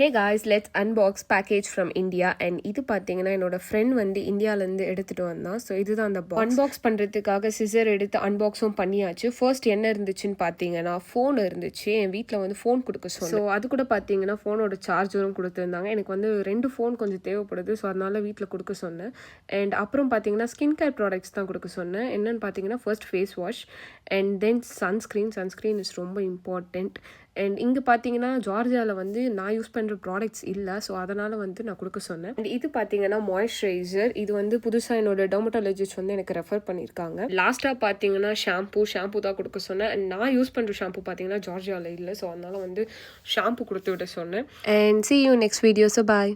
Hey guys, let's unbox package from India. And இது பார்த்தீங்கன்னா என்னோட ஃப்ரெண்ட் வந்து இந்தியாவிலேருந்து எடுத்துகிட்டு வந்தான். ஸோ இதுதான் அந்த அன்பாக்ஸ் பண்ணுறதுக்காக சிசர் எடுத்து அன்பாக்ஸும் பண்ணியாச்சு. ஃபர்ஸ்ட் என்ன இருந்துச்சுன்னு பார்த்தீங்கன்னா ஃபோன் இருந்துச்சு. என் வீட்டில் வந்து ஃபோன் கொடுக்க சொன்னேன். ஸோ அது கூட பார்த்தீங்கன்னா ஃபோனோட சார்ஜரும் கொடுத்துருந்தாங்க. எனக்கு வந்து 2 ஃபோன் கொஞ்சம் தேவைப்படுது. ஸோ அதனால வீட்டில் கொடுக்க சொன்னேன். அண்ட் அப்புறம் பார்த்தீங்கன்னா ஸ்கின் கேர் ப்ராடக்ட்ஸ் தான் கொடுக்க சொன்னேன். என்னென்னு பார்த்தீங்கன்னா first face wash and then sunscreen is ரொம்ப இம்பார்ட்டண்ட். அண்ட் இங்கே பார்த்தீங்கன்னா ஜார்ஜியாவில் வந்து நான் யூஸ் பண்ணுற ப்ராடக்ட்ஸ் இல்லை. ஸோ அதனால் வந்து நான் கொடுக்க சொன்னேன். அண்ட் இது பார்த்தீங்கன்னா மாய்ஸ்சரைசர். இது வந்து புதுசாக என்னோட டெர்மட்டாலஜிஸ்ட் வந்து எனக்கு ரெஃபர் பண்ணியிருக்காங்க. லாஸ்ட்டாக பார்த்தீங்கன்னா ஷாம்பூ தான் கொடுக்க சொன்னேன். அண்ட் நான் யூஸ் பண்ணுற ஷாம்பூ பார்த்தீங்கன்னா ஜார்ஜியாவில் இல்லை. ஸோ அதனால் வந்து ஷாம்பூ கொடுத்து விட சொன்னேன். And see you next video. So bye.